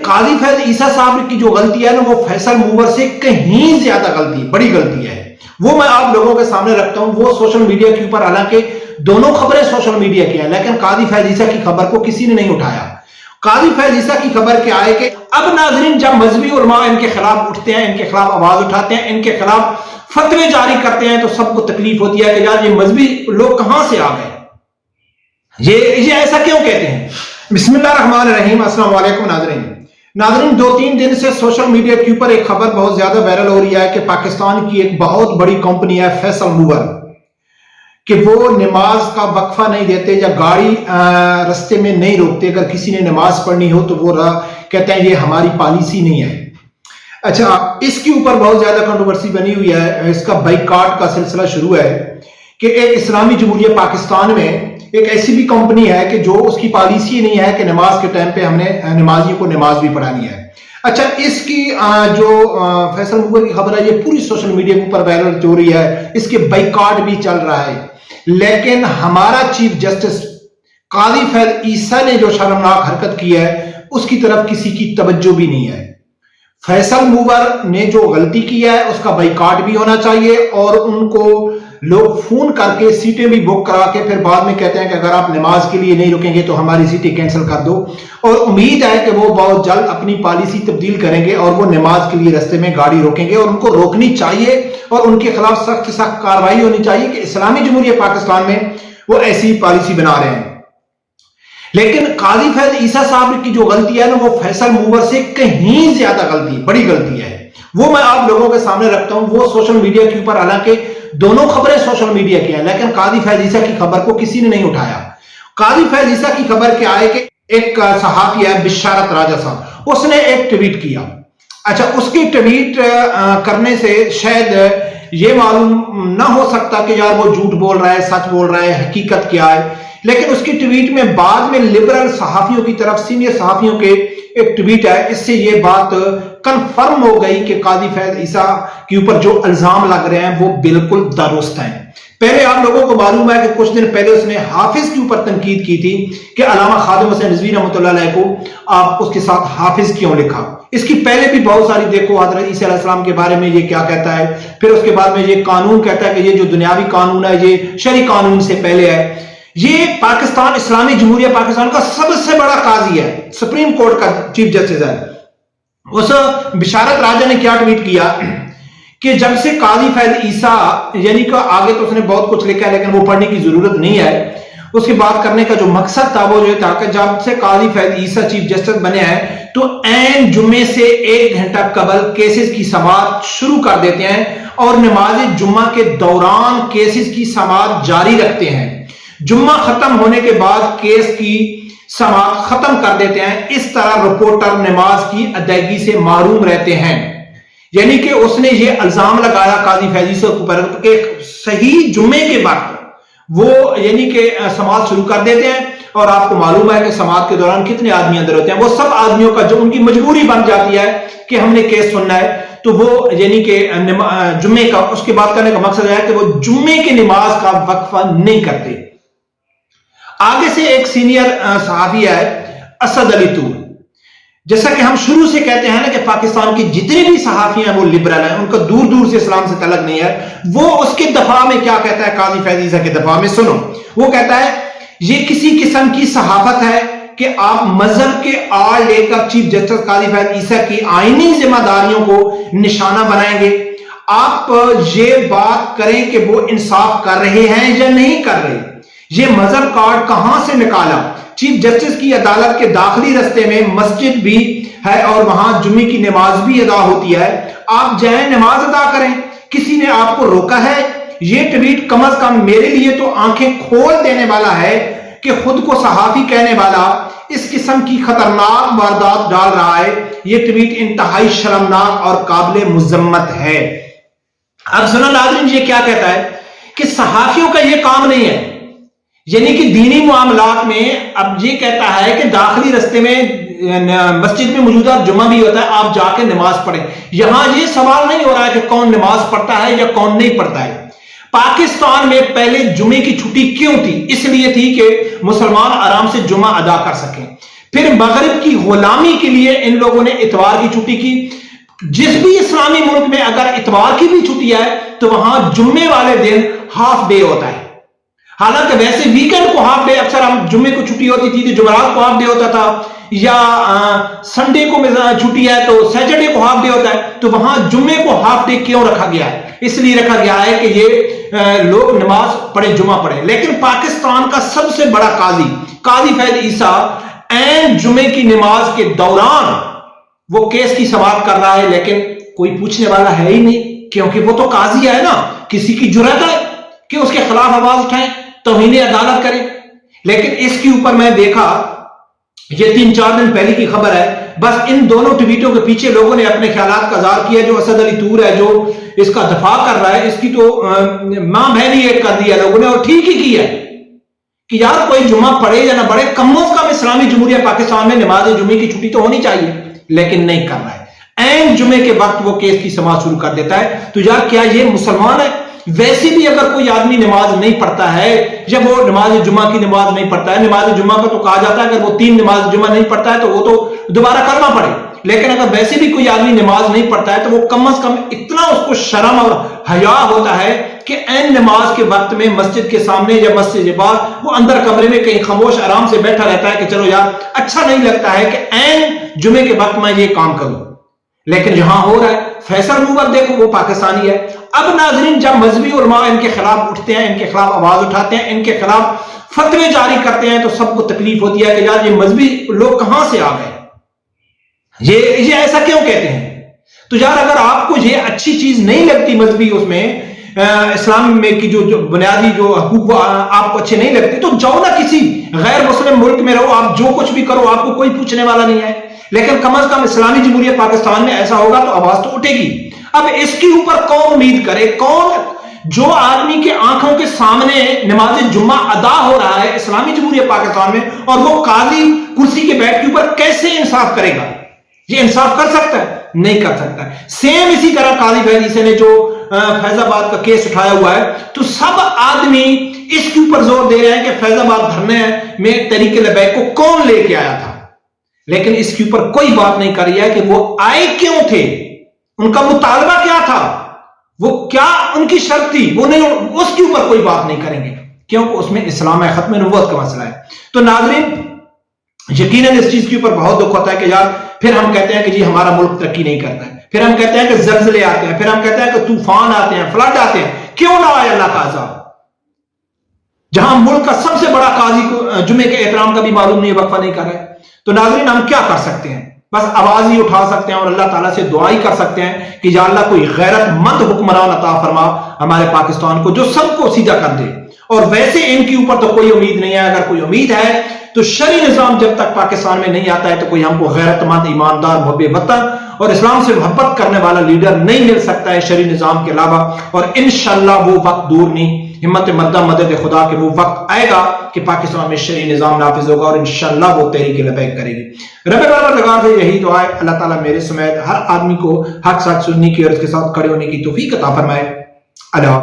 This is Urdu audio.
قاضی فیض عیسیٰ صاحب کی جو غلطی ہے نا وہ فیصل موور سے کہیں زیادہ غلطی، بڑی غلطی ہے، وہ میں آپ لوگوں کے سامنے رکھتا ہوں۔ وہ سوشل میڈیا کے اوپر، حالانکہ دونوں خبریں سوشل میڈیا کی ہیں، لیکن قاضی فیض عیسیٰ کی خبر کو کسی نے نہیں اٹھایا۔ قاضی فیض عیسیٰ کی خبر کیا ہے کہ اب ناظرین جب مذہبی علماء ان کے خلاف اٹھتے ہیں، ان کے خلاف آواز اٹھاتے ہیں، ان کے خلاف فتوے جاری کرتے ہیں، تو سب کو تکلیف ہوتی ہے کہ یار یہ مذہبی لوگ کہاں سے آ گئے، یہ ایسا کیوں کہتے ہیں۔ بسم اللہ الرحمن الرحیم۔ السلام علیکم ناظرین 2-3 دن سے سوشل میڈیا کے اوپر ایک خبر بہت زیادہ وائرل ہو رہی ہے کہ پاکستان کی ایک بہت بڑی کمپنی ہے فیصل موور، کہ وہ نماز کا وقفہ نہیں دیتے یا گاڑی رستے میں نہیں روکتے، اگر کسی نے نماز پڑھنی ہو تو وہ کہتے ہیں یہ ہماری پالیسی نہیں ہے۔ اچھا، اس کے اوپر بہت زیادہ کنٹروورسی بنی ہوئی ہے، اس کا بائیکاٹ کا سلسلہ شروع ہے کہ ایک اسلامی جمہوریہ پاکستان میں ایک ایسی بھی کمپنی ہے کہ جو اس کی پالیسی نہیں ہے کہ نماز کے ٹائم پہ ہم نے نمازیوں کو نماز بھی پڑھانی ہے۔ اچھا، اس کی جو فیصل موور کی خبر ہے یہ پوری سوشل میڈیا کے اوپر وائرل ہو رہی ہے، اس کے بائیکاٹ بھی چل رہا ہے، لیکن ہمارا چیف جسٹس قاضی فیض عیسیٰ نے جو شرمناک حرکت کی ہے اس کی طرف کسی کی توجہ بھی نہیں ہے۔ فیصل موور نے جو غلطی کی ہے اس کا بائیکاٹ بھی ہونا چاہیے، اور ان کو لوگ فون کر کے سیٹیں بھی بک کرا کے پھر بعد میں کہتے ہیں کہ اگر آپ نماز کے لیے نہیں رکیں گے تو ہماری سیٹیں کینسل کر دو، اور امید ہے کہ وہ بہت جلد اپنی پالیسی تبدیل کریں گے اور وہ نماز کے لیے رستے میں گاڑی روکیں گے، اور ان کو روکنی چاہیے اور ان کے خلاف سخت سے سخت کارروائی ہونی چاہیے کہ اسلامی جمہوریہ پاکستان میں وہ ایسی پالیسی بنا رہے ہیں۔ لیکن قاضی فیض عیسیٰ صاحب کی جو غلطی ہے نا وہ فیصل موور سے کہیں زیادہ غلطی، بڑی غلطی ہے، وہ میں آپ لوگوں کے سامنے رکھتا ہوں۔ وہ سوشل میڈیا کے اوپر، حالانکہ دونوں خبریں سوشل میڈیا کی ہیں، لیکن قاضی فیض عیسیٰ کی خبر کو کسی نے نہیں اٹھایا۔ قاضی فیض عیسیٰ کی خبر کیا ہے کہ ایک صحافی ہے بشارت راجہ صاحب، اس نے ایک ٹویٹ کیا۔ اچھا، اس کی ٹویٹ کرنے سے شاید یہ معلوم نہ ہو سکتا کہ یار وہ جھوٹ بول رہا ہے، سچ بول رہا ہے، حقیقت کیا ہے، لیکن اس کی ٹویٹ میں بعد میں لبرل صحافیوں کی طرف، سینئر صحافیوں کے ایک ٹویٹ ہے، اس سے یہ بات کنفرم ہو گئی کہ قاضی فیض عیسیٰ کے اوپر جو الزام لگ رہے ہیں وہ بالکل درست ہیں۔ پہلے آپ لوگوں کو معلوم ہے کہ کچھ دن پہلے اس نے حافظ کے اوپر تنقید کی تھی کہ علامہ خادم حسین رضوی رحمۃ اللہ علیہ کو آپ اس کے ساتھ حافظ کیوں لکھا۔ اس کی پہلے بھی بہت ساری، دیکھو حضرت عیسیٰ علیہ السلام کے بارے میں یہ کیا کہتا ہے، پھر اس کے بعد میں یہ قانون کہتا ہے کہ یہ جو دنیاوی قانون ہے یہ شرعی قانون سے پہلے ہے۔ یہ پاکستان، اسلامی جمہوریہ پاکستان کا سب سے بڑا قاضی ہے، سپریم کورٹ کا چیف جسٹس ہے۔ اس بشارت راجہ نے کیا ٹویٹ کیا کہ جب سے قاضی فیض عیسیٰ، یعنی کہ آگے تو اس نے بہت کچھ لکھا ہے لیکن وہ پڑھنے کی ضرورت نہیں ہے، اس کی بات کرنے کا جو مقصد تھا وہ یہ تھا کہ جب سے قاضی فیض عیسیٰ چیف جسٹس بنے ہیں تو عین جمعے سے 1 گھنٹہ قبل کیسز کی سماعت شروع کر دیتے ہیں اور نماز جمعہ کے دوران کیسز کی سماعت جاری رکھتے ہیں۔ جمعہ ختم ہونے کے بعد کیس کی سماعت ختم کر دیتے ہیں۔ اس طرح رپورٹر نماز کی ادائیگی سے محروم رہتے ہیں۔ یعنی کہ اس نے یہ الزام لگایا قاضی فیض عیسیٰ کے اوپر کہ صحیح جمعے کے وقت وہ یعنی کہ سماعت شروع کر دیتے ہیں، اور آپ کو معلوم ہے کہ سماعت کے دوران کتنے آدمی اندر ہوتے ہیں، وہ سب آدمیوں کا جو ان کی مجبوری بن جاتی ہے کہ ہم نے کیس سننا ہے، تو وہ یعنی کہ جمعے کا، اس کے بات کرنے کا مقصد ہے کہ وہ جمعے کی نماز کا وقفہ نہیں کرتے۔ آگے سے ایک سینئر صحافی ہے اسد علی طور، جیسا کہ ہم شروع سے کہتے ہیں نا کہ پاکستان کی جتنے بھی صحافی ہیں وہ لبرل ہیں، ان کا دور دور سے اسلام سے تعلق نہیں ہے۔ وہ اس کے دفاع میں کیا کہتا ہے، قاضی فیض عیسیٰ کے دفاع میں سنو، وہ کہتا ہے یہ کسی قسم کی صحافت ہے کہ آپ مذہب کے آڑ لے کر چیف جسٹس قاضی فیض عیسیٰ کی آئینی ذمہ داریوں کو نشانہ بنائیں گے۔ آپ یہ بات کریں کہ وہ انصاف کر رہے ہیں یا نہیں کر رہے۔ یہ مذہب کارڈ کہاں سے نکالا؟ چیف جسٹس کی عدالت کے داخلی رستے میں مسجد بھی ہے اور وہاں جمعے کی نماز بھی ادا ہوتی ہے، آپ جائیں نماز ادا کریں، کسی نے آپ کو روکا ہے؟ یہ ٹویٹ کم از کم میرے لیے تو آنکھیں کھول دینے والا ہے کہ خود کو صحافی کہنے والا اس قسم کی خطرناک واردات ڈال رہا ہے۔ یہ ٹویٹ انتہائی شرمناک اور قابل مذمت ہے۔ اب سنو ناظرین، یہ کیا کہتا ہے کہ صحافیوں کا یہ کام نہیں ہے، یعنی کہ دینی معاملات میں اب یہ کہتا ہے کہ داخلی رستے میں مسجد میں موجودہ جمعہ بھی ہوتا ہے، آپ جا کے نماز پڑھیں۔ یہاں یہ سوال نہیں ہو رہا ہے کہ کون نماز پڑھتا ہے یا کون نہیں پڑھتا ہے۔ پاکستان میں پہلے جمعے کی چھٹی کیوں تھی؟ اس لیے تھی کہ مسلمان آرام سے جمعہ ادا کر سکیں۔ پھر مغرب کی غلامی کے لیے ان لوگوں نے اتوار کی چھٹی کی. جس بھی اسلامی ملک میں اگر اتوار کی بھی چھٹی ہے تو وہاں جمعے والے دن ہاف ڈے ہوتا ہے. حالانکہ ویسے ویکنڈ کو ہاف ڈے، اکثر ہم جمعے کو چھٹی ہوتی تھی تو جمعرات کو ہاف ڈے ہوتا تھا، یا سنڈے کو چھٹی ہے تو سیٹرڈے کو ہاف ڈے ہوتا ہے. تو وہاں جمعے کو ہاف ڈے کیوں رکھا گیا ہے؟ اس لیے رکھا گیا ہے کہ یہ لوگ نماز پڑھے، جمعہ پڑھے. لیکن پاکستان کا سب سے بڑا قاضی فیض عیسیٰ عین جمعے کی نماز کے دوران وہ کیس کی سماعت کر رہا ہے، لیکن کوئی پوچھنے والا ہے ہی نہیں، کیونکہ وہ تو قاضی ہے نا. کسی کی جرأت ہے کہ اس کے خلاف آواز اٹھائیں، توہین عدالت کریں. لیکن اس کے اوپر میں دیکھا، یہ 3-4 دن پہلے کی خبر ہے، بس ان دونوں ٹویٹوں کے پیچھے لوگوں نے اپنے خیالات کا اظہار کیا. جو اسد علی طور ہے جو اس کا دفاع کر رہا ہے، اس کی تو ماں بہن ہی ایک کر دیا لوگوں نے، اور ٹھیک ہی کی ہے کہ یار کوئی جمعہ پڑھے یا نہ پڑھے، کم از کم اسلامی جمہوریہ پاکستان میں نماز جمعے کی چھٹی تو ہونی چاہیے. لیکن نہیں کر رہا ہے. عین جمعے کے وقت وہ کیس کی سماعت شروع کر دیتا ہے. تو یار کیا یہ مسلمان ہے؟ ویسے بھی اگر کوئی آدمی نماز نہیں پڑھتا ہے، جب وہ نماز جمعہ کی نماز نہیں پڑھتا ہے، نماز جمعہ کا تو کہا جاتا ہے اگر وہ 3 نماز جمعہ نہیں پڑھتا ہے تو وہ تو دوبارہ کرنا پڑے. لیکن اگر ویسے بھی کوئی آدمی نماز نہیں پڑھتا ہے تو وہ کم از کم اتنا اس کو شرم اور حیا ہوتا ہے کہ عین نماز کے وقت میں مسجد کے سامنے یا مسجد کے بعد وہ اندر کمرے میں کہیں خاموش آرام سے بیٹھا رہتا ہے کہ چلو یار اچھا نہیں لگتا ہے کہ عین جمعے کے وقت میں یہ کام کروں. لیکن جہاں ہو رہا ہے، فیصل موور دیکھو وہ پاکستانی ہے. اب ناظرین، جب مذہبی علماء ان کے خلاف اٹھتے ہیں، ان کے خلاف آواز اٹھاتے ہیں، ان کے خلاف فتوے جاری کرتے ہیں، تو سب کو تکلیف ہوتی ہے کہ یار یہ مذہبی لوگ کہاں سے آ گئے، یہ ایسا کیوں کہتے ہیں. تو یار اگر آپ کو یہ اچھی چیز نہیں لگتی مذہبی، اس میں اسلام میں کی جو بنیادی جو حقوق آپ کو اچھے نہیں لگتے، تو جاؤ نا کسی غیر مسلم ملک میں رہو، آپ جو کچھ بھی کرو آپ کو کوئی پوچھنے والا نہیں ہے. لیکن کم از کم اسلامی جمہوریہ پاکستان میں ایسا ہوگا تو آواز تو اٹھے گی. اب اس کے اوپر کون امید کرے؟ کون جو آدمی کے آنکھوں کے سامنے نماز جمعہ ادا ہو رہا ہے اسلامی جمہوریہ پاکستان میں، اور وہ قاضی کرسی کے بیٹھ کے اوپر کیسے انصاف کرے گا؟ یہ انصاف کر سکتا ہے؟ نہیں کر سکتا. سیم اسی طرح قاضی فیض عیسیٰ نے جو فیض آباد کا کیس اٹھایا ہوا ہے، تو سب آدمی اس کے اوپر زور دے رہے ہیں کہ فیض آباد دھرنے میں تحریک لبیک کو کون لے کے آیا تھا. لیکن اس کے اوپر کوئی بات نہیں کر رہی ہے کہ وہ آئے کیوں تھے، ان کا مطالبہ کیا تھا، وہ کیا ان کی شرط تھی، وہ نہیں، اس کے اوپر کوئی بات نہیں کریں گے کیونکہ اس میں اسلام ہے، ختم نبوت کا مسئلہ ہے. تو ناظرین، یقیناً اس چیز کے اوپر بہت دکھ ہوتا ہے کہ یار پھر ہم کہتے ہیں کہ جی ہمارا ملک ترقی نہیں کرتا ہے، پھر ہم کہتے ہیں کہ زلزلے آتے ہیں، پھر ہم کہتے ہیں کہ طوفان آتے ہیں، فلڈ آتے ہیں. کیوں نہ آئے اللہ کا عذاب؟ جہاں ملک کا سب سے بڑا قاضی کو جمعے کے احترام کا بھی معلوم نہیں، وقفہ نہیں کر رہے. تو ناظرین، ہم کیا کر سکتے ہیں؟ بس آواز ہی اٹھا سکتے ہیں اور اللہ تعالیٰ سے دعا ہی کر سکتے ہیں کہ یا اللہ کوئی غیرت مند حکمران عطا فرما ہمارے پاکستان کو، جو سب کو سیدھا کر دے. اور ویسے ان کے اوپر تو کوئی امید نہیں ہے. اگر کوئی امید ہے تو شرعی نظام جب تک پاکستان میں نہیں آتا ہے تو کوئی ہم کو غیرت مند، ایماندار، محب وطن اور اسلام سے محبت کرنے والا لیڈر نہیں مل سکتا ہے شرعی نظام کے علاوہ. اور انشاءاللہ وہ وقت دور نہیں، ہمت مدہ مدد خدا کہ وہ وقت آئے گا کہ پاکستان میں شرعی نظام نافذ ہوگا اور انشاءاللہ وہ تحریک لبیک کرے گی. رب پروردگار سے یہی دعا ہے، اللہ تعالیٰ میرے سمیت ہر آدمی کو حق ساتھ سننے کی اور اس کے ساتھ کھڑے ہونے کی توفیق عطا فرمائے. اللہ